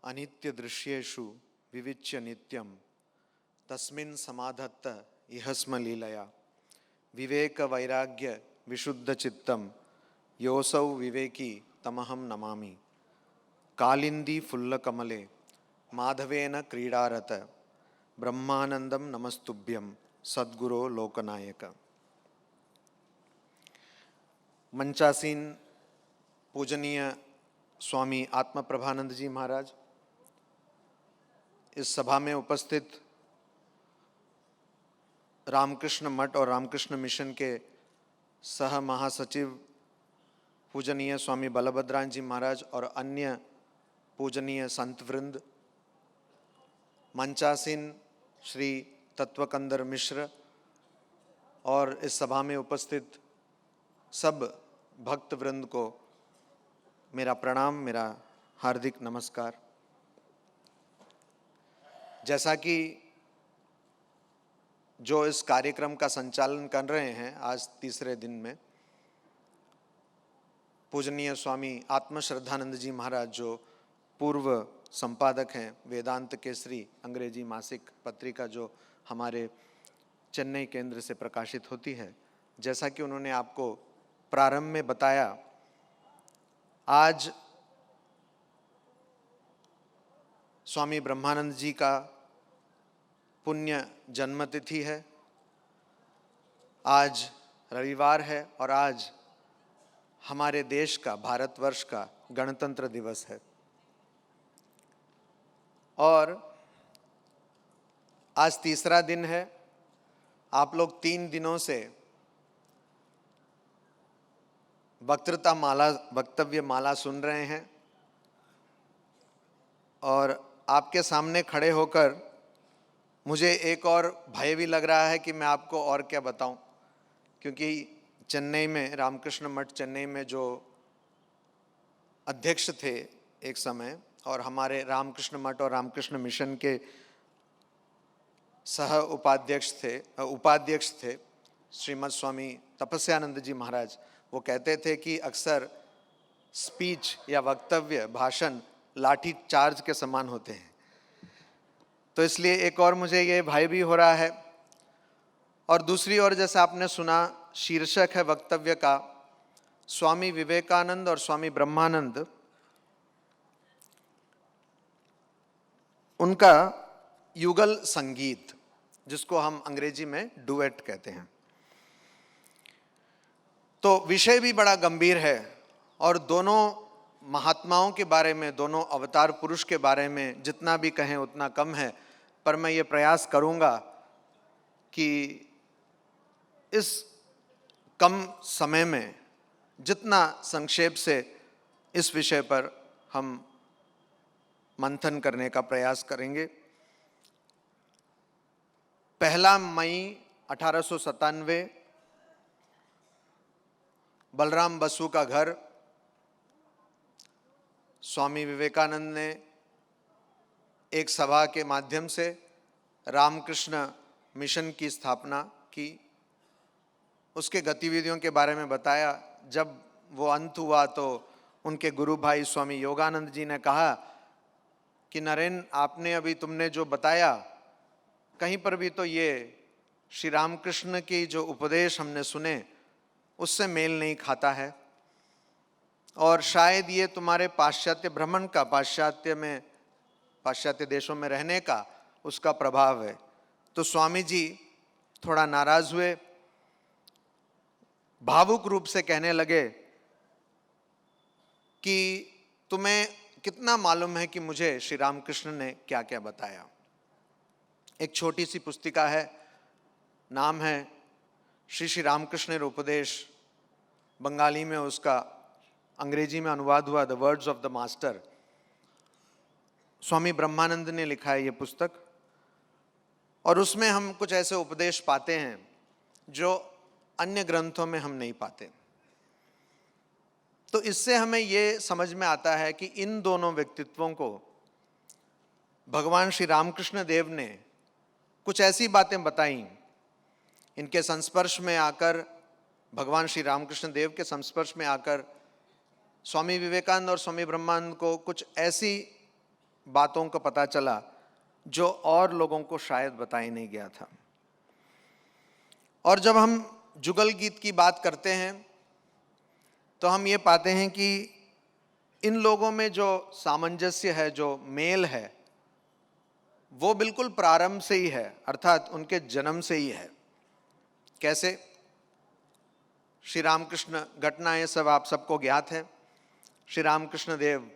अनित्य दृश्येषु विविच्य नित्यं तस्मिन् समाधत्त इहस्म लीलया विवेक वैराग्य विशुद्ध चित्तम योऽसौ विवेकी तमहं नमामि। कालिंदी फुल्ल कमले माधवेन क्रीडारत ब्रह्मानंदम नमस्तुभ्यं सद्गुरो लोकनायक। मंचासीन पूजनीय स्वामी आत्मप्रभानंद जी महाराज, इस सभा में उपस्थित रामकृष्ण मठ और रामकृष्ण मिशन के सह महासचिव पूजनीय स्वामी बलभद्रान जी महाराज और अन्य पूजनीय संत वृंद, मंचासीन श्री तत्वकंदर मिश्र और इस सभा में उपस्थित सब भक्त वृंद को मेरा प्रणाम, मेरा हार्दिक नमस्कार। जैसा कि जो इस कार्यक्रम का संचालन कर रहे हैं आज तीसरे दिन में, पूजनीय स्वामी आत्मश्रद्धानंद जी महाराज जो पूर्व संपादक हैं वेदांत केसरी अंग्रेजी मासिक पत्रिका जो हमारे चेन्नई केंद्र से प्रकाशित होती है, जैसा कि उन्होंने आपको प्रारंभ में बताया, आज स्वामी ब्रह्मानंद जी का पुण्य जन्मतिथि है। आज रविवार है और आज हमारे देश का, भारतवर्ष का गणतंत्र दिवस है। और आज तीसरा दिन है। आप लोग 3 दिनों से वक्तव्य माला सुन रहे हैं और आपके सामने खड़े होकर मुझे एक और भय भी लग रहा है कि मैं आपको और क्या बताऊं, क्योंकि चेन्नई में रामकृष्ण मठ चेन्नई में जो अध्यक्ष थे एक समय और हमारे रामकृष्ण मठ और रामकृष्ण मिशन के सह उपाध्यक्ष थे श्रीमद स्वामी तपस्यानंद जी महाराज, वो कहते थे कि अक्सर स्पीच या वक्तव्य भाषण लाठी चार्ज के समान होते हैं। तो इसलिए एक और मुझे ये भय भी हो रहा है। और दूसरी ओर, जैसा आपने सुना, शीर्षक है वक्तव्य का स्वामी विवेकानंद और स्वामी ब्रह्मानंद, उनका युगल संगीत, जिसको हम अंग्रेजी में डुएट कहते हैं। तो विषय भी बड़ा गंभीर है और दोनों महात्माओं के बारे में, दोनों अवतार पुरुष के बारे में जितना भी कहें उतना कम है। पर मैं ये प्रयास करूंगा कि इस कम समय में जितना संक्षेप से इस विषय पर हम मंथन करने का प्रयास करेंगे। 1 मई 1897 बलराम बसु का घर, स्वामी विवेकानंद ने एक सभा के माध्यम से रामकृष्ण मिशन की स्थापना की, उसके गतिविधियों के बारे में बताया। जब वो अंत हुआ तो उनके गुरु भाई स्वामी योगानंद जी ने कहा कि नरेन, आपने अभी तुमने जो बताया, कहीं पर भी तो ये श्री रामकृष्ण की जो उपदेश हमने सुने उससे मेल नहीं खाता है, और शायद ये तुम्हारे पाश्चात्य भ्रमण का, पाश्चात्य देशों में रहने का उसका प्रभाव है। तो स्वामी जी थोड़ा नाराज हुए, भावुक रूप से कहने लगे कि तुम्हें कितना मालूम है कि मुझे श्री रामकृष्ण ने क्या क्या बताया। एक छोटी सी पुस्तिका है, नाम है श्री श्री रामकृष्ण उपदेश, बंगाली में उसका अंग्रेजी में अनुवाद हुआ the words of the master. Swami Brahmanand ने लिखा है ये पुस्तक, और उसमें हम कुछ ऐसे उपदेश पाते हैं जो अन्य ग्रंथों में हम नहीं पाते। तो इससे हमें ये समझ में आता है कि इन दोनों व्यक्तित्वों को भगवान श्री रामकृष्ण देव ने कुछ ऐसी बातें बताई, इनके संस्पर्श में आकर, भगवान श्री रामकृष्ण देव के संस्पर्श में आकर स्वामी विवेकानंद और स्वामी ब्रह्मानंद को कुछ ऐसी बातों का पता चला जो और लोगों को शायद बताया नहीं गया था। और जब हम जुगल गीत की बात करते हैं तो हम ये पाते हैं कि इन लोगों में जो सामंजस्य है, जो मेल है, वो बिल्कुल प्रारंभ से ही है, अर्थात उनके जन्म से ही है। कैसे? श्री रामकृष्ण घटना ये सब आप सबको ज्ञात है। श्री रामकृष्ण देव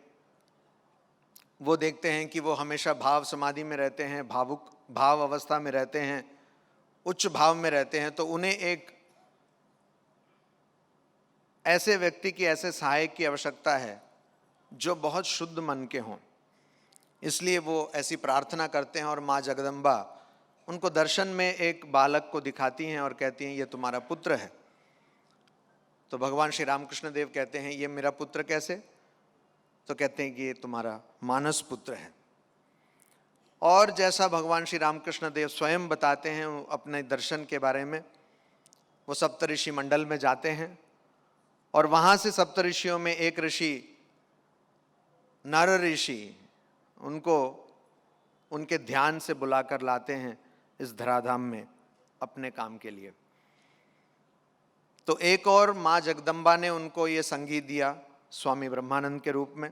वो देखते हैं कि वो हमेशा भाव समाधि में रहते हैं, भावुक भाव अवस्था में रहते हैं, उच्च भाव में रहते हैं, तो उन्हें एक ऐसे व्यक्ति की, ऐसे सहायक की आवश्यकता है जो बहुत शुद्ध मन के हों। इसलिए वो ऐसी प्रार्थना करते हैं और माँ जगदम्बा उनको दर्शन में एक बालक को दिखाती हैं और कहती हैं ये तुम्हारा पुत्र है। तो भगवान श्री रामकृष्ण देव कहते हैं ये मेरा पुत्र कैसे? तो कहते हैं कि ये तुम्हारा मानस पुत्र है। और जैसा भगवान श्री रामकृष्ण देव स्वयं बताते हैं अपने दर्शन के बारे में, वो सप्तऋषि मंडल में जाते हैं और वहाँ से सप्तऋषियों में एक ऋषि नर ऋषि उनको उनके ध्यान से बुलाकर लाते हैं इस धराधाम में अपने काम के लिए। तो एक और माँ जगदम्बा ने उनको ये संगीत दिया स्वामी ब्रह्मानंद के रूप में,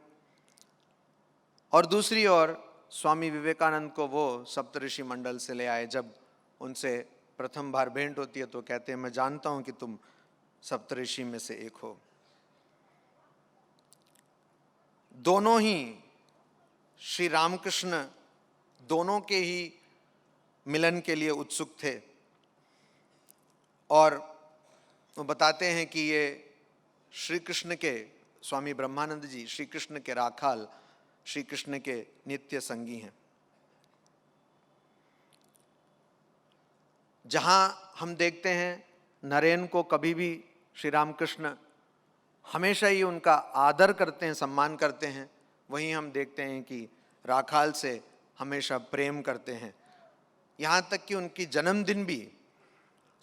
और दूसरी ओर स्वामी विवेकानंद को वो सप्तऋषि मंडल से ले आए। जब उनसे प्रथम बार भेंट होती है तो कहते हैं मैं जानता हूं कि तुम सप्तऋषि में से एक हो। दोनों ही श्री रामकृष्ण दोनों के ही मिलन के लिए उत्सुक थे और वो बताते हैं कि ये श्री कृष्ण के, स्वामी ब्रह्मानंद जी श्री कृष्ण के राखाल, श्री कृष्ण के नित्य संगी हैं। जहां हम देखते हैं नरेन को कभी भी श्री रामकृष्ण हमेशा ही उनका आदर करते हैं, सम्मान करते हैं, वहीं हम देखते हैं कि राखाल से हमेशा प्रेम करते हैं। यहाँ तक कि उनकी जन्मदिन भी,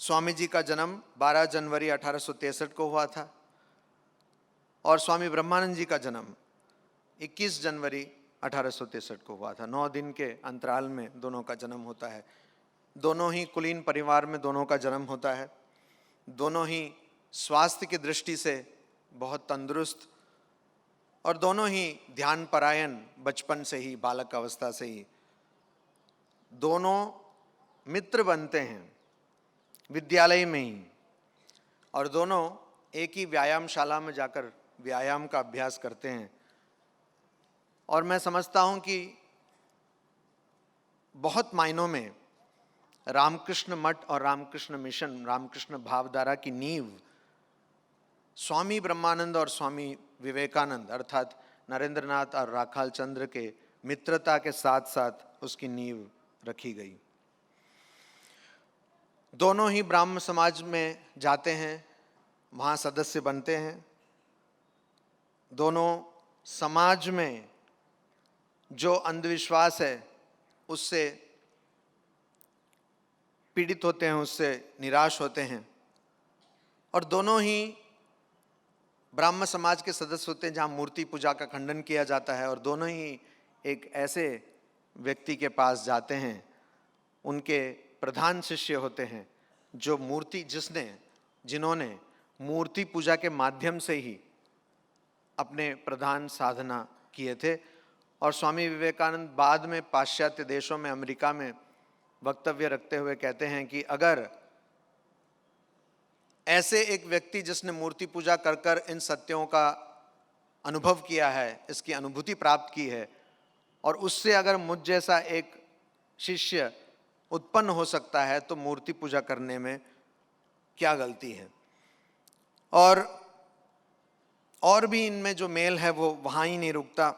स्वामी जी का जन्म 12 जनवरी 1863 को हुआ था और स्वामी ब्रह्मानंद जी का जन्म 21 जनवरी 1863 को हुआ था। 9 दिन के अंतराल में दोनों का जन्म होता है। दोनों ही कुलीन परिवार में दोनों का जन्म होता है। दोनों ही स्वास्थ्य की दृष्टि से बहुत तंदुरुस्त और दोनों ही ध्यान परायण, बचपन से ही, बालक अवस्था से ही। दोनों मित्र बनते हैं विद्यालय में ही और दोनों एक ही व्यायामशाला में जाकर व्यायाम का अभ्यास करते हैं। और मैं समझता हूं कि बहुत मायनों में रामकृष्ण मठ और रामकृष्ण मिशन, रामकृष्ण भावधारा की नींव स्वामी ब्रह्मानंद और स्वामी विवेकानंद अर्थात नरेंद्रनाथ और राखाल चंद्र के मित्रता के साथ साथ उसकी नींव रखी गई। दोनों ही ब्राह्म समाज में जाते हैं, वहाँ सदस्य बनते हैं। दोनों समाज में जो अंधविश्वास है उससे पीड़ित होते हैं, उससे निराश होते हैं। और दोनों ही ब्राह्म समाज के सदस्य होते हैं जहाँ मूर्ति पूजा का खंडन किया जाता है और दोनों ही एक ऐसे व्यक्ति के पास जाते हैं, उनके प्रधान शिष्य होते हैं जो जिन्होंने मूर्ति पूजा के माध्यम से ही अपने प्रधान साधना किए थे। और स्वामी विवेकानंद बाद में पाश्चात्य देशों में, अमेरिका में वक्तव्य रखते हुए कहते हैं कि अगर ऐसे एक व्यक्ति जिसने मूर्ति पूजा कर कर इन सत्यों का अनुभव किया है, इसकी अनुभूति प्राप्त की है, और उससे अगर मुझ जैसा एक शिष्य उत्पन्न हो सकता है तो मूर्ति पूजा करने में क्या गलती है। और भी इनमें जो मेल है वो वहाँ ही नहीं रुकता।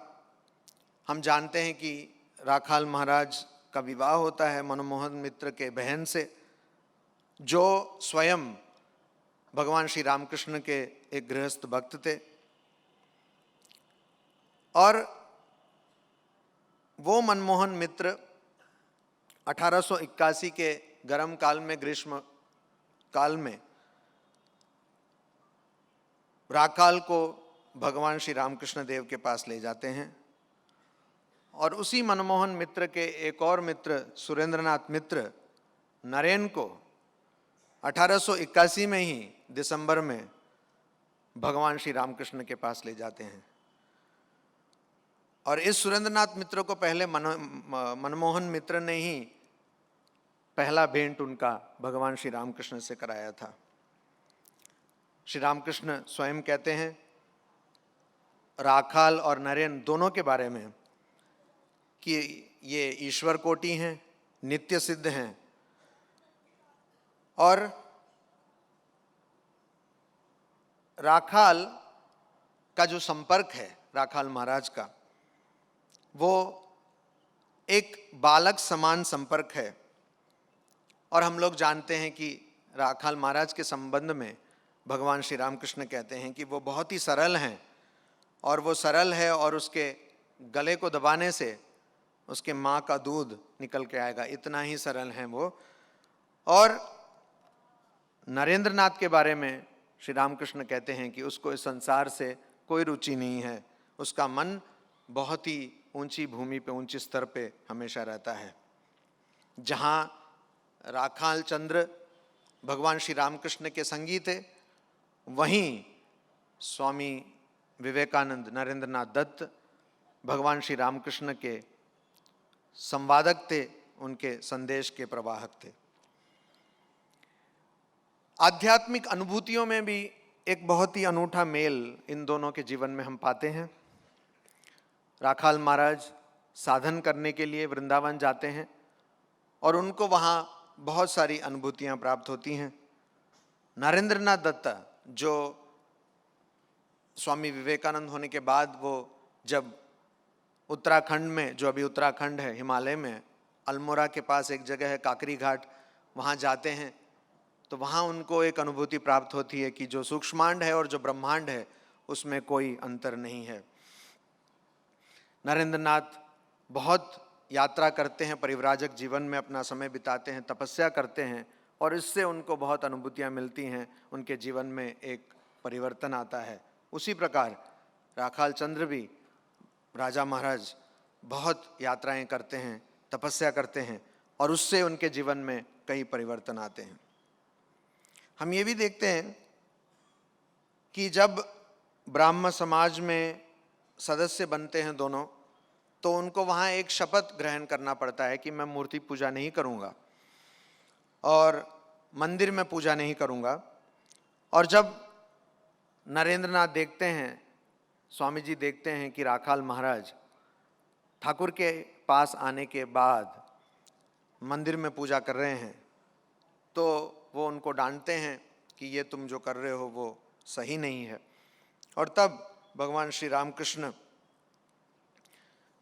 हम जानते हैं कि राखाल महाराज का विवाह होता है मनमोहन मित्र के बहन से, जो स्वयं भगवान श्री रामकृष्ण के एक गृहस्थ भक्त थे। और वो मनमोहन मित्र 1881 के गर्म काल में, ग्रीष्म काल में राखाल को भगवान श्री रामकृष्ण देव के पास ले जाते हैं और उसी मनमोहन मित्र के एक और मित्र सुरेंद्रनाथ मित्र नरेन को 1881 में ही दिसंबर में भगवान श्री रामकृष्ण के पास ले जाते हैं। और इस सुरेंद्रनाथ मित्र को पहले मनमोहन मित्र ने ही पहला भेंट उनका भगवान श्री रामकृष्ण से कराया था। श्री रामकृष्ण स्वयं कहते हैं राखाल और नरेन दोनों के बारे में कि ये ईश्वर कोटि हैं, नित्य सिद्ध हैं, और राखाल का जो संपर्क है राखाल महाराज का, वो एक बालक समान संपर्क है। और हम लोग जानते हैं कि राखाल महाराज के संबंध में भगवान श्री रामकृष्ण कहते हैं कि वो बहुत ही सरल हैं, और वो सरल है और उसके गले को दबाने से उसके माँ का दूध निकल के आएगा, इतना ही सरल हैं वो। और नरेंद्रनाथ के बारे में श्री रामकृष्ण कहते हैं कि उसको इस संसार से कोई रुचि नहीं है, उसका मन बहुत ही ऊंची भूमि पे, ऊंचे स्तर पे हमेशा रहता है। जहाँ राखाल चंद्र भगवान श्री रामकृष्ण के संगी थे, वहीं स्वामी विवेकानंद नरेंद्रनाथ दत्त भगवान श्री रामकृष्ण के संवादक थे, उनके संदेश के प्रवाहक थे। आध्यात्मिक अनुभूतियों में भी एक बहुत ही अनूठा मेल इन दोनों के जीवन में हम पाते हैं। राखाल महाराज साधन करने के लिए वृंदावन जाते हैं और उनको वहाँ बहुत सारी अनुभूतियाँ प्राप्त होती हैं। नरेंद्रनाथ दत्त जो स्वामी विवेकानंद होने के बाद वो जब उत्तराखंड में, जो अभी उत्तराखंड है हिमालय में, अल्मोड़ा के पास एक जगह है काकरी घाट, वहाँ जाते हैं तो वहाँ उनको एक अनुभूति प्राप्त होती है कि जो सूक्ष्मांड है और जो ब्रह्मांड है उसमें कोई अंतर नहीं है। नरेंद्रनाथ बहुत यात्रा करते हैं, परिव्राजक जीवन में अपना समय बिताते हैं, तपस्या करते हैं, और इससे उनको बहुत अनुभूतियाँ मिलती हैं, उनके जीवन में एक परिवर्तन आता है। उसी प्रकार राखाल चंद्र भी, राजा महाराज बहुत यात्राएं करते हैं, तपस्या करते हैं, और उससे उनके जीवन में कई परिवर्तन आते हैं। हम ये भी देखते हैं कि जब ब्राह्म समाज में सदस्य बनते हैं दोनों, तो उनको वहाँ एक शपथ ग्रहण करना पड़ता है कि मैं मूर्ति पूजा नहीं करूँगा और मंदिर में पूजा नहीं करूँगा। और जब नरेंद्रनाथ देखते हैं, स्वामी जी देखते हैं कि राखाल महाराज ठाकुर के पास आने के बाद मंदिर में पूजा कर रहे हैं, तो वो उनको डांटते हैं कि ये तुम जो कर रहे हो वो सही नहीं है। और तब भगवान श्री रामकृष्ण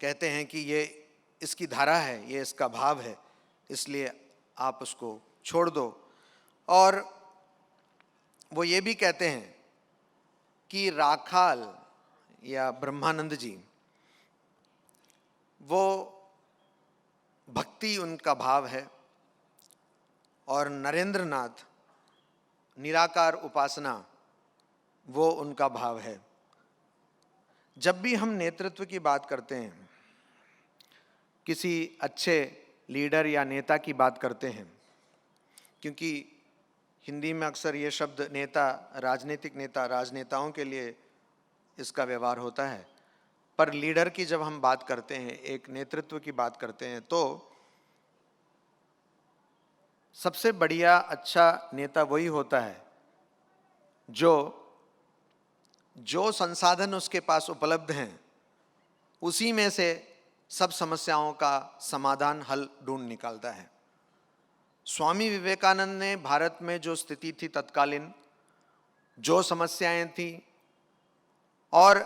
कहते हैं कि ये इसकी धारा है, ये इसका भाव है, इसलिए आप उसको छोड़ दो। और वो ये भी कहते हैं कि राखाल या ब्रह्मानंद जी, वो भक्ति उनका भाव है और नरेंद्रनाथ निराकार उपासना वो उनका भाव है। जब भी हम नेतृत्व की बात करते हैं, किसी अच्छे लीडर या नेता की बात करते हैं, क्योंकि हिंदी में अक्सर ये शब्द नेता, राजनीतिक नेता, राजनेताओं के लिए इसका व्यवहार होता है, पर लीडर की जब हम बात करते हैं, एक नेतृत्व की बात करते हैं, तो सबसे बढ़िया अच्छा नेता वही होता है जो संसाधन उसके पास उपलब्ध हैं उसी में से सब समस्याओं का समाधान, हल ढूंढ निकालता है। स्वामी विवेकानंद ने भारत में जो स्थिति थी तत्कालीन, जो समस्याएं थी, और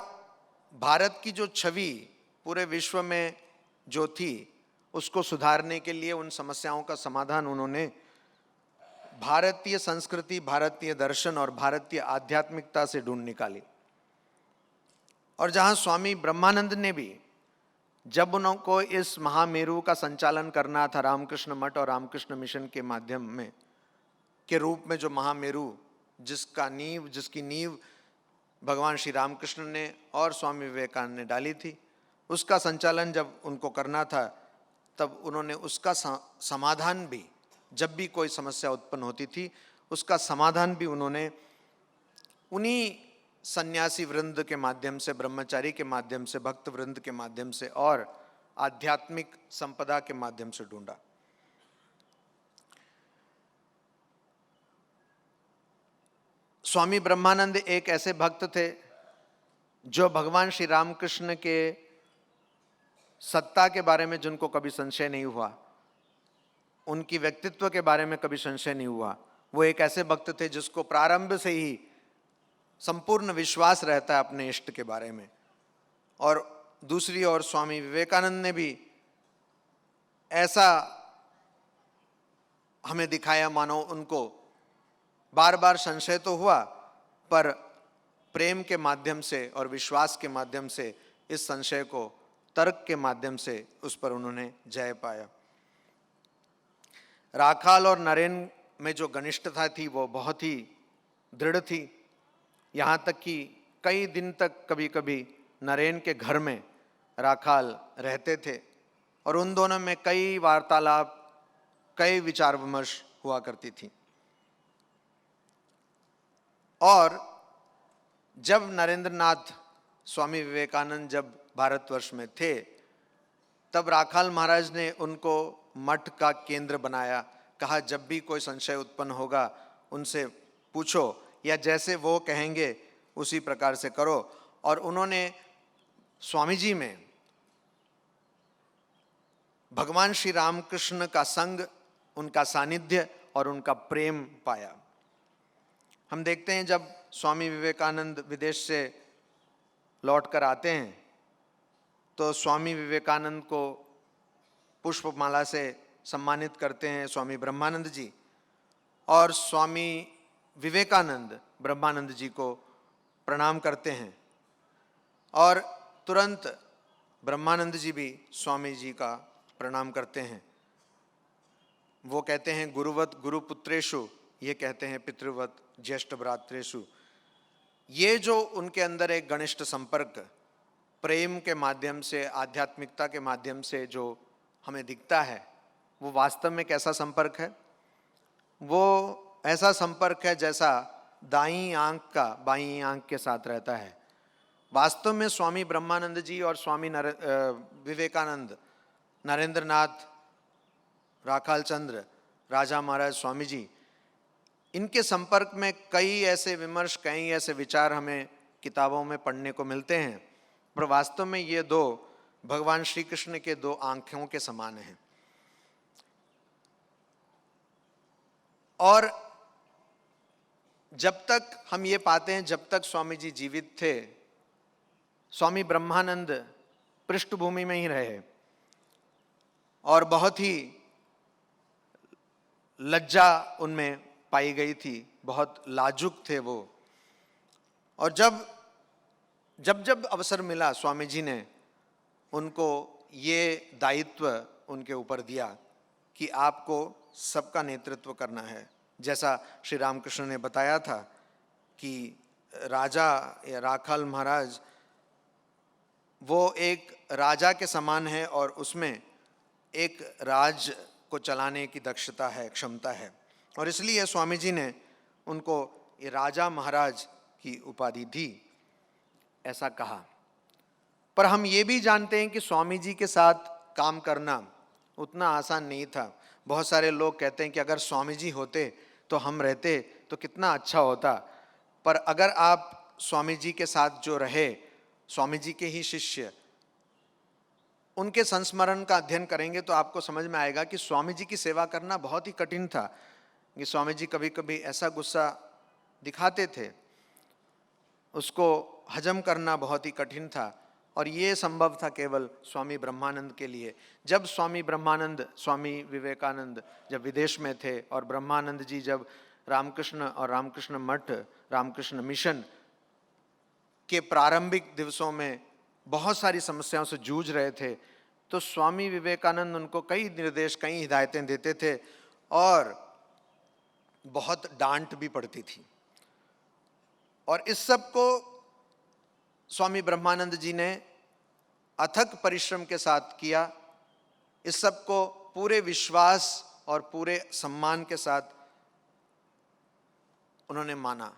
भारत की जो छवि पूरे विश्व में जो थी, उसको सुधारने के लिए, उन समस्याओं का समाधान उन्होंने भारतीय संस्कृति, भारतीय दर्शन और भारतीय आध्यात्मिकता से ढूंढ निकाली। और जहाँ स्वामी ब्रह्मानंद ने भी, जब उनको इस महामेरु का संचालन करना था रामकृष्ण मठ और रामकृष्ण मिशन के माध्यम में के रूप में, जो महामेरु जिसकी नींव भगवान श्री रामकृष्ण ने और स्वामी विवेकानंद ने डाली थी, उसका संचालन जब उनको करना था, तब उन्होंने उसका समाधान भी, जब भी कोई समस्या उत्पन्न होती थी, उसका समाधान भी उन्होंने उन्हीं सन्यासी वृंद के माध्यम से, ब्रह्मचारी के माध्यम से, भक्त वृंद के माध्यम से और आध्यात्मिक संपदा के माध्यम से ढूंढा। स्वामी ब्रह्मानंद एक ऐसे भक्त थे जो भगवान श्री रामकृष्ण के सत्ता के बारे में जिनको कभी संशय नहीं हुआ, उनकी व्यक्तित्व के बारे में कभी संशय नहीं हुआ। वो एक ऐसे भक्त थे जिसको प्रारंभ से ही संपूर्ण विश्वास रहता है अपने इष्ट के बारे में। और दूसरी ओर स्वामी विवेकानंद ने भी ऐसा हमें दिखाया, मानो उनको बार बार संशय तो हुआ, पर प्रेम के माध्यम से और विश्वास के माध्यम से इस संशय को तर्क के माध्यम से उस पर उन्होंने जय पाया। राखाल और नरेन में जो घनिष्ठता थी वो बहुत ही दृढ़ थी, यहाँ तक कि कई दिन तक कभी कभी नरेन के घर में राखाल रहते थे और उन दोनों में कई वार्तालाप, कई विचार विमर्श हुआ करती थी। और जब नरेंद्रनाथ स्वामी विवेकानंद जब भारतवर्ष में थे, तब राखाल महाराज ने उनको मठ का केंद्र बनाया। कहा जब भी कोई संशय उत्पन्न होगा उनसे पूछो, या जैसे वो कहेंगे उसी प्रकार से करो। और उन्होंने स्वामी जी में भगवान श्री रामकृष्ण का संग, उनका सानिध्य और उनका प्रेम पाया। हम देखते हैं जब स्वामी विवेकानंद विदेश से लौट कर आते हैं तो स्वामी विवेकानंद को पुष्पमाला से सम्मानित करते हैं स्वामी ब्रह्मानंद जी, और स्वामी विवेकानंद ब्रह्मानंद जी को प्रणाम करते हैं और तुरंत ब्रह्मानंद जी भी स्वामी जी का प्रणाम करते हैं। वो कहते हैं गुरुवत गुरुपुत्रेषु, ये कहते हैं पितृवत ज्येष्ठ भ्रातृषु। ये जो उनके अंदर एक घनिष्ठ संपर्क प्रेम के माध्यम से, आध्यात्मिकता के माध्यम से जो हमें दिखता है, वो वास्तव में कैसा संपर्क है? वो ऐसा संपर्क है जैसा दाईं आंख का बाईं आंख के साथ रहता है। वास्तव में स्वामी ब्रह्मानंद जी और स्वामी विवेकानंद, नरेंद्रनाथ, राखाल चंद्र, राजा महाराज स्वामी जी, इनके संपर्क में कई ऐसे विमर्श, कई ऐसे विचार हमें किताबों में पढ़ने को मिलते हैं, पर वास्तव में ये दो भगवान श्री कृष्ण के दो आंखों के समान हैं। और जब तक हम ये पाते हैं, जब तक स्वामी जी जीवित थे, स्वामी ब्रह्मानंद पृष्ठभूमि में ही रहे और बहुत ही लज्जा उनमें पाई गई थी, बहुत लाजुक थे वो। और जब जब जब अवसर मिला, स्वामी जी ने उनको ये दायित्व उनके ऊपर दिया कि आपको सबका नेतृत्व करना है। जैसा श्री रामकृष्ण ने बताया था कि राजा या राखाल महाराज वो एक राजा के समान है और उसमें एक राज को चलाने की दक्षता है, क्षमता है, और इसलिए स्वामी जी ने उनको ये राजा महाराज की उपाधि दी, ऐसा कहा। पर हम ये भी जानते हैं कि स्वामी जी के साथ काम करना उतना आसान नहीं था। बहुत सारे लोग कहते हैं कि अगर स्वामी जी होते तो हम रहते तो कितना अच्छा होता। पर अगर आप स्वामी जी के साथ जो रहे, स्वामी जी के ही शिष्य, उनके संस्मरण का अध्ययन करेंगे तो आपको समझ में आएगा कि स्वामी जी की सेवा करना बहुत ही कठिन था। कि स्वामी जी कभी कभी ऐसा गुस्सा दिखाते थे, उसको हजम करना बहुत ही कठिन था, और ये संभव था केवल स्वामी ब्रह्मानंद के लिए। जब स्वामी ब्रह्मानंद, स्वामी विवेकानंद जब विदेश में थे और ब्रह्मानंद जी जब रामकृष्ण और रामकृष्ण मठ, रामकृष्ण मिशन के प्रारंभिक दिवसों में बहुत सारी समस्याओं से जूझ रहे थे, तो स्वामी विवेकानंद उनको कई निर्देश, कई हिदायतें देते थे और बहुत डांट भी पड़ती थी। और इस सब को स्वामी ब्रह्मानंद जी ने अथक परिश्रम के साथ किया। इस सब को पूरे विश्वास और पूरे सम्मान के साथ उन्होंने माना।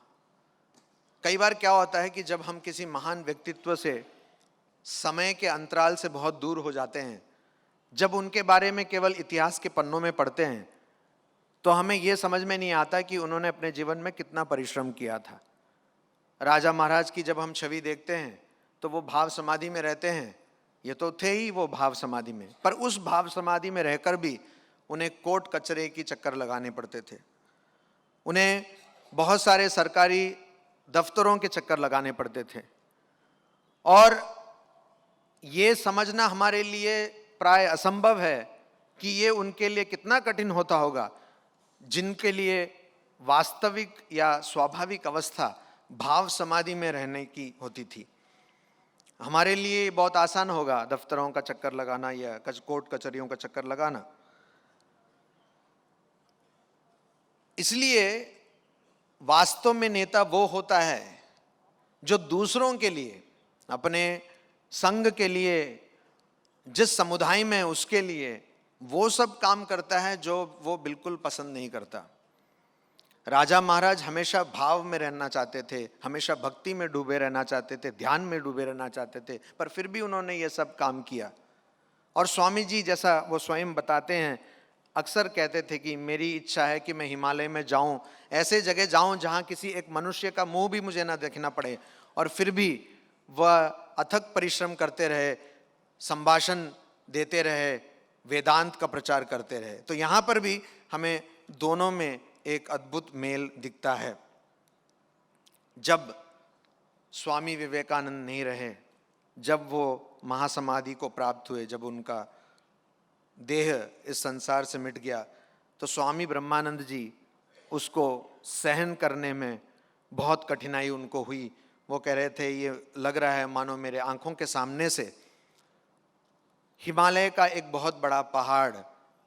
कई बार क्या होता है कि जब हम किसी महान व्यक्तित्व से समय के अंतराल से बहुत दूर हो जाते हैं, जब उनके बारे में केवल इतिहास के पन्नों में पढ़ते हैं, तो हमें यह समझ में नहीं आता कि उन्होंने अपने जीवन में कितना परिश्रम किया था। राजा महाराज की जब हम छवि देखते हैं तो वो भाव समाधि में रहते हैं, ये तो थे ही वो भाव समाधि में, पर उस भाव समाधि में रहकर भी उन्हें कोर्ट कचहरी की चक्कर लगाने पड़ते थे, उन्हें बहुत सारे सरकारी दफ्तरों के चक्कर लगाने पड़ते थे। और ये समझना हमारे लिए प्राय असंभव है कि ये उनके लिए कितना कठिन होता होगा, जिनके लिए वास्तविक या स्वाभाविक अवस्था भाव समाधि में रहने की होती थी। हमारे लिए बहुत आसान होगा दफ्तरों का चक्कर लगाना या कोर्ट कचहरियों का चक्कर लगाना। इसलिए वास्तव में नेता वो होता है जो दूसरों के लिए, अपने संघ के लिए, जिस समुदाय में उसके लिए वो सब काम करता है जो वो बिल्कुल पसंद नहीं करता। राजा महाराज हमेशा भाव में रहना चाहते थे, हमेशा भक्ति में डूबे रहना चाहते थे, ध्यान में डूबे रहना चाहते थे, पर फिर भी उन्होंने ये सब काम किया। और स्वामी जी, जैसा वो स्वयं बताते हैं, अक्सर कहते थे कि मेरी इच्छा है कि मैं हिमालय में जाऊं, ऐसे जगह जाऊं जहां किसी एक मनुष्य का मुंह भी मुझे ना देखना पड़े, और फिर भी वह अथक परिश्रम करते रहे, संभाषण देते रहे, वेदांत का प्रचार करते रहे। तो यहाँ पर भी हमें दोनों में एक अद्भुत मेल दिखता है। जब स्वामी विवेकानंद नहीं रहे, जब वो महासमाधि को प्राप्त हुए, जब उनका देह इस संसार से मिट गया, तो स्वामी ब्रह्मानंद जी उसको सहन करने में बहुत कठिनाई उनको हुई। वो कह रहे थे, ये लग रहा है मानो मेरे आंखों के सामने से हिमालय का एक बहुत बड़ा पहाड़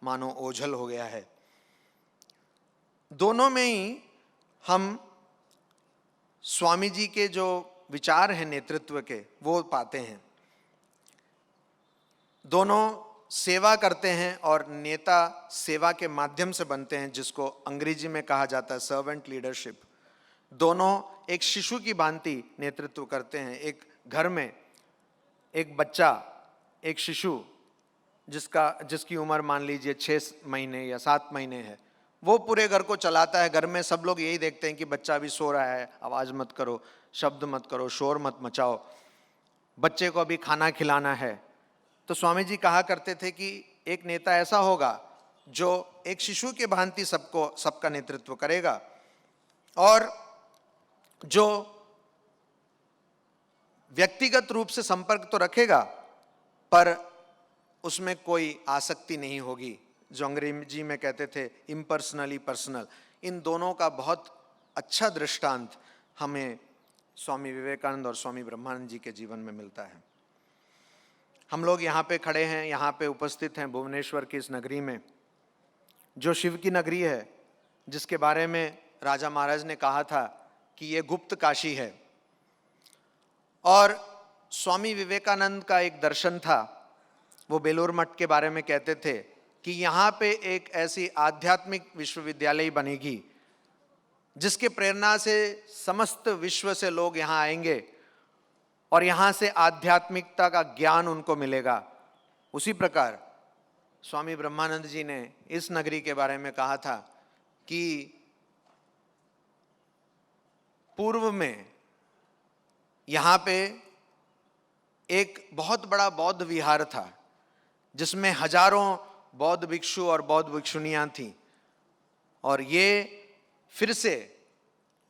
मानो ओझल हो गया है। दोनों में ही हम स्वामी जी के जो विचार हैं नेतृत्व के, वो पाते हैं। दोनों सेवा करते हैं और नेता सेवा के माध्यम से बनते हैं, जिसको अंग्रेजी में कहा जाता है सर्वेंट लीडरशिप। दोनों एक शिशु की भांति नेतृत्व करते हैं। एक घर में एक बच्चा, एक शिशु जिसकी उम्र मान लीजिए 6 महीने या 7 महीने है, वो पूरे घर को चलाता है। घर में सब लोग यही देखते हैं कि बच्चा अभी सो रहा है, आवाज़ मत करो, शब्द मत करो, शोर मत मचाओ, बच्चे को अभी खाना खिलाना है। तो स्वामी जी कहा करते थे कि एक नेता ऐसा होगा जो एक शिशु के भांति सबका नेतृत्व करेगा, और जो व्यक्तिगत रूप से संपर्क तो रखेगा, पर उसमें कोई आसक्ति नहीं होगी, जो अंग्रेजी में कहते थे इम्पर्सनली पर्सनल। इन दोनों का बहुत अच्छा दृष्टांत हमें स्वामी विवेकानंद और स्वामी ब्रह्मानंद जी के जीवन में मिलता है। हम लोग यहाँ पे खड़े हैं, यहाँ पे उपस्थित हैं भुवनेश्वर की इस नगरी में, जो शिव की नगरी है, जिसके बारे में राजा महाराज ने कहा था कि ये गुप्त काशी है। और स्वामी विवेकानंद का एक दर्शन था, वो बेलूर मठ के बारे में कहते थे कि यहाँ पे एक ऐसी आध्यात्मिक विश्वविद्यालय बनेगी जिसके प्रेरणा से समस्त विश्व से लोग यहाँ आएंगे और यहाँ से आध्यात्मिकता का ज्ञान उनको मिलेगा। उसी प्रकार स्वामी ब्रह्मानंद जी ने इस नगरी के बारे में कहा था कि पूर्व में यहाँ पे एक बहुत बड़ा बौद्ध विहार था, जिसमें हजारों बौद्ध भिक्षु और बौद्ध भिक्षुनियाँ थीं। और ये फिर से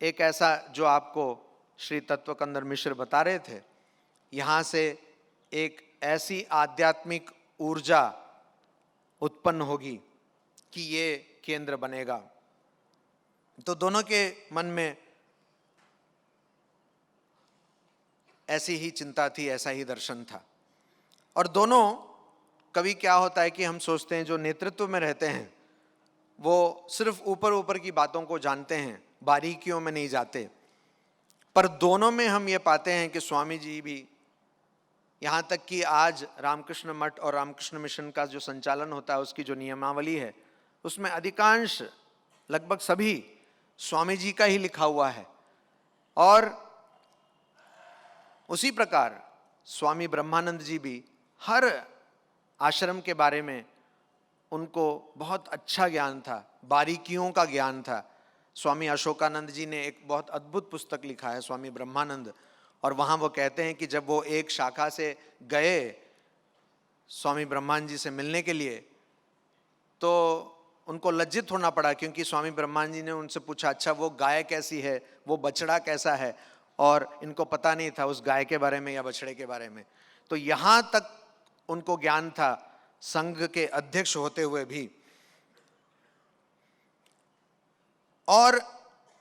एक ऐसा, जो आपको श्री तत्वकंदर मिश्र बता रहे थे, यहाँ से एक ऐसी आध्यात्मिक ऊर्जा उत्पन्न होगी कि ये केंद्र बनेगा। तो दोनों के मन में ऐसी ही चिंता थी, ऐसा ही दर्शन था। और दोनों, कभी क्या होता है कि हम सोचते हैं जो नेतृत्व में रहते हैं वो सिर्फ ऊपर ऊपर की बातों को जानते हैं, बारीकियों में नहीं जाते। पर दोनों में हम ये पाते हैं कि स्वामी जी भी यहाँ तक कि आज रामकृष्ण मठ और रामकृष्ण मिशन का जो संचालन होता है, उसकी जो नियमावली है, उसमें अधिकांश लगभग सभी स्वामी जी का ही लिखा हुआ है। और उसी प्रकार स्वामी ब्रह्मानंद जी भी हर आश्रम के बारे में उनको बहुत अच्छा ज्ञान था, बारीकियों का ज्ञान था। स्वामी अशोकानंद जी ने एक बहुत अद्भुत पुस्तक लिखा है, स्वामी ब्रह्मानंद, और वहाँ वो कहते हैं कि जब वो एक शाखा से गए स्वामी ब्रह्मानंद जी से मिलने के लिए, तो उनको लज्जित होना पड़ा, क्योंकि स्वामी ब्रह्मानंद जी ने उनसे पूछा, अच्छा वो गाय कैसी है, वो बछड़ा कैसा है, और इनको पता नहीं था उस गाय के बारे में या बछड़े के बारे में। तो यहाँ तक उनको ज्ञान था संघ के अध्यक्ष होते हुए भी। और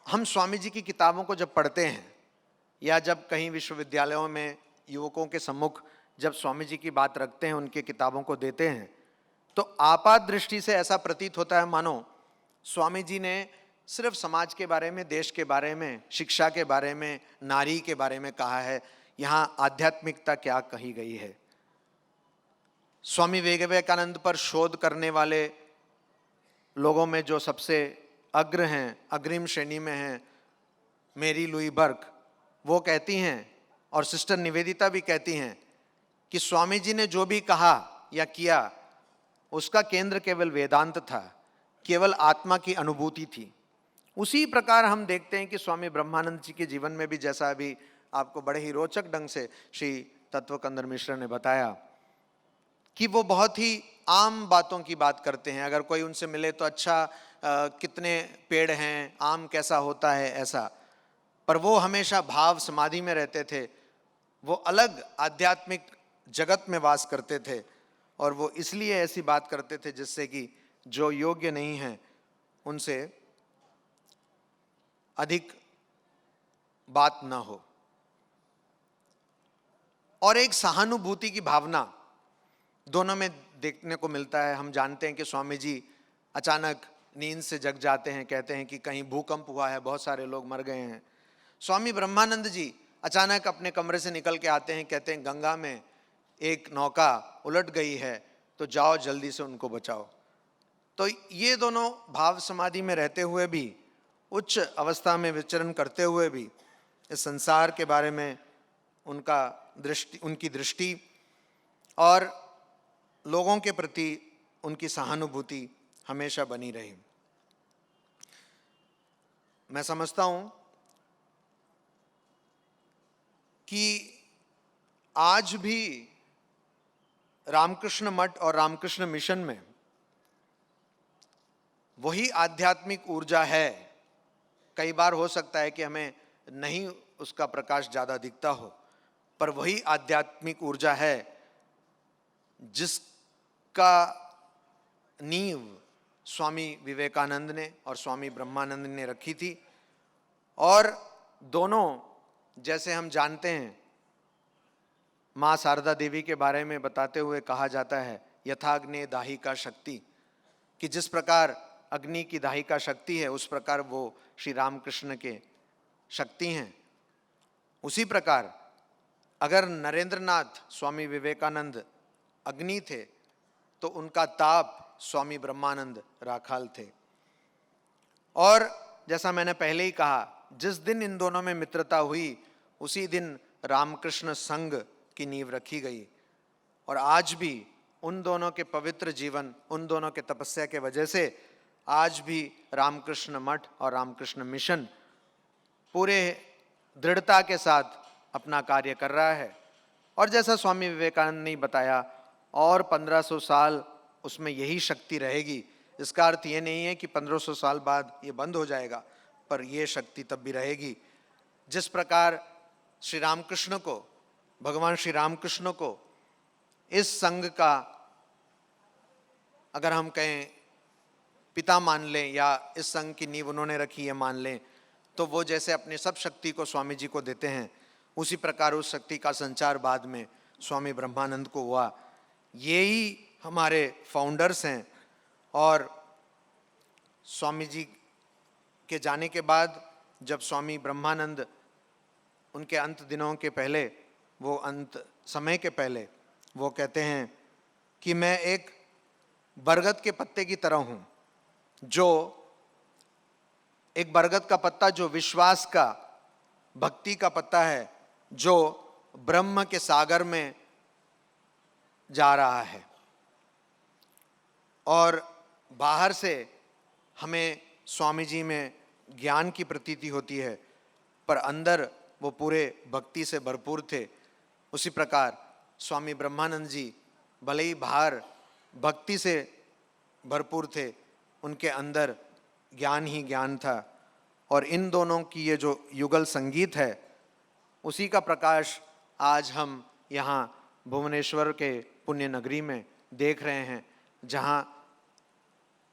हम स्वामी जी की किताबों को जब पढ़ते हैं या जब कहीं विश्वविद्यालयों में युवकों के सम्मुख जब स्वामी जी की बात रखते हैं, उनके किताबों को देते हैं, तो आपात दृष्टि से ऐसा प्रतीत होता है मानो स्वामी जी ने सिर्फ समाज के बारे में, देश के बारे में, शिक्षा के बारे में, नारी के बारे में कहा है। यहाँ आध्यात्मिकता क्या कही गई है? स्वामी विवेकानंद पर शोध करने वाले लोगों में जो सबसे अग्र हैं, अग्रिम श्रेणी में हैं, मेरी लुई बर्क, वो कहती हैं, और सिस्टर निवेदिता भी कहती हैं कि स्वामी जी ने जो भी कहा या किया, उसका केंद्र केवल वेदांत था, केवल आत्मा की अनुभूति थी। उसी प्रकार हम देखते हैं कि स्वामी ब्रह्मानंद जी के जीवन में भी, जैसा अभी आपको बड़े ही रोचक ढंग से श्री तत्वकंदर मिश्र ने बताया, कि वो बहुत ही आम बातों की बात करते हैं। अगर कोई उनसे मिले तो अच्छा कितने पेड़ हैं, आम कैसा होता है, ऐसा। पर वो हमेशा भाव समाधि में रहते थे, वो अलग आध्यात्मिक जगत में वास करते थे, और वो इसलिए ऐसी बात करते थे जिससे कि जो योग्य नहीं है उनसे अधिक बात ना हो। और एक सहानुभूति की भावना दोनों में देखने को मिलता है। हम जानते हैं कि स्वामी जी अचानक नींद से जग जाते हैं, कहते हैं कि कहीं भूकंप हुआ है, बहुत सारे लोग मर गए हैं। स्वामी ब्रह्मानंद जी अचानक अपने कमरे से निकल के आते हैं, कहते हैं गंगा में एक नौका उलट गई है, तो जाओ जल्दी से उनको बचाओ। तो ये दोनों भाव समाधि में रहते हुए भी, उच्च अवस्था में विचरण करते हुए भी, इस संसार के बारे में उनकी दृष्टि और लोगों के प्रति उनकी सहानुभूति हमेशा बनी रही। मैं समझता हूं कि आज भी रामकृष्ण मठ और रामकृष्ण मिशन में वही आध्यात्मिक ऊर्जा है। कई बार हो सकता है कि हमें नहीं उसका प्रकाश ज़्यादा दिखता हो, पर वही आध्यात्मिक ऊर्जा है जिसका नींव स्वामी विवेकानंद ने और स्वामी ब्रह्मानंद ने रखी थी। और दोनों, जैसे हम जानते हैं, माँ शारदा देवी के बारे में बताते हुए कहा जाता है, यथाग्ने दाहिका शक्ति, कि जिस प्रकार अग्नि की दाहिका शक्ति है, उस प्रकार वो श्री रामकृष्ण के शक्ति हैं। उसी प्रकार अगर नरेंद्रनाथ स्वामी विवेकानंद अग्नि थे, तो उनका ताप स्वामी ब्रह्मानंद राखाल थे। और जैसा मैंने पहले ही कहा, जिस दिन इन दोनों में मित्रता हुई, उसी दिन रामकृष्ण संघ की नींव रखी गई। और आज भी उन दोनों के पवित्र जीवन, उन दोनों के तपस्या के वजह से आज भी रामकृष्ण मठ और रामकृष्ण मिशन पूरे दृढ़ता के साथ अपना कार्य कर रहा है। और जैसा स्वामी विवेकानंद ने बताया, और 1500 साल उसमें यही शक्ति रहेगी। इसका अर्थ ये नहीं है कि 1500 साल बाद ये बंद हो जाएगा, पर ये शक्ति तब भी रहेगी। जिस प्रकार श्री रामकृष्ण को, भगवान श्री रामकृष्ण को इस संघ का अगर हम कहें पिता मान लें, या इस संघ की नींव उन्होंने रखी है मान लें, तो वो जैसे अपने सब शक्ति को स्वामी जी को देते हैं, उसी प्रकार उस शक्ति का संचार बाद में स्वामी ब्रह्मानंद को हुआ। यही हमारे फाउंडर्स हैं। और स्वामी जी के जाने के बाद जब स्वामी ब्रह्मानंद उनके अंत दिनों के पहले वो अंत समय के पहले वो कहते हैं कि मैं एक बरगद के पत्ते की तरह हूँ, जो एक बरगद का पत्ता जो विश्वास का, भक्ति का पत्ता है, जो ब्रह्म के सागर में जा रहा है। और बाहर से हमें स्वामी जी में ज्ञान की प्रतीति होती है, पर अंदर वो पूरे भक्ति से भरपूर थे। उसी प्रकार स्वामी ब्रह्मानंद जी भले ही बाहर भक्ति से भरपूर थे, उनके अंदर ज्ञान ही ज्ञान था। और इन दोनों की ये जो युगल संगीत है, उसी का प्रकाश आज हम यहाँ भुवनेश्वर के पुण्य नगरी में देख रहे हैं, जहाँ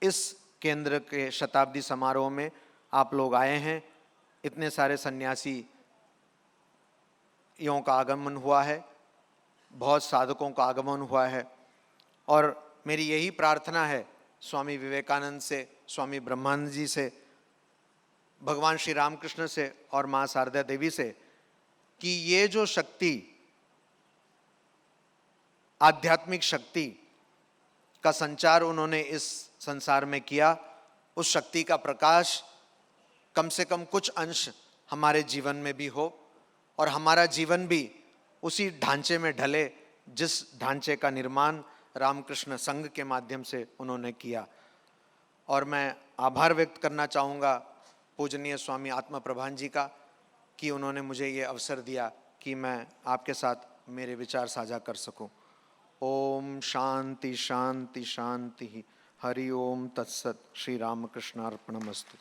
इस केंद्र के शताब्दी समारोह में आप लोग आए हैं। इतने सारे सन्यासियों का आगमन हुआ है, बहुत साधकों का आगमन हुआ है। और मेरी यही प्रार्थना है स्वामी विवेकानंद से, स्वामी ब्रह्मानंद जी से, भगवान श्री रामकृष्ण से और माँ शारदा देवी से, कि ये जो शक्ति, आध्यात्मिक शक्ति का संचार उन्होंने इस संसार में किया, उस शक्ति का प्रकाश कम से कम कुछ अंश हमारे जीवन में भी हो, और हमारा जीवन भी उसी ढांचे में ढले जिस ढांचे का निर्माण रामकृष्ण संघ के माध्यम से उन्होंने किया। और मैं आभार व्यक्त करना चाहूँगा पूजनीय स्वामी आत्मा प्रभान जी का, कि उन्होंने मुझे ये अवसर दिया कि मैं आपके साथ मेरे विचार साझा कर सकूं। ओम शांति शांति शांति। हरि ओम तत्सत। श्री रामकृष्णार्पणमस्तु।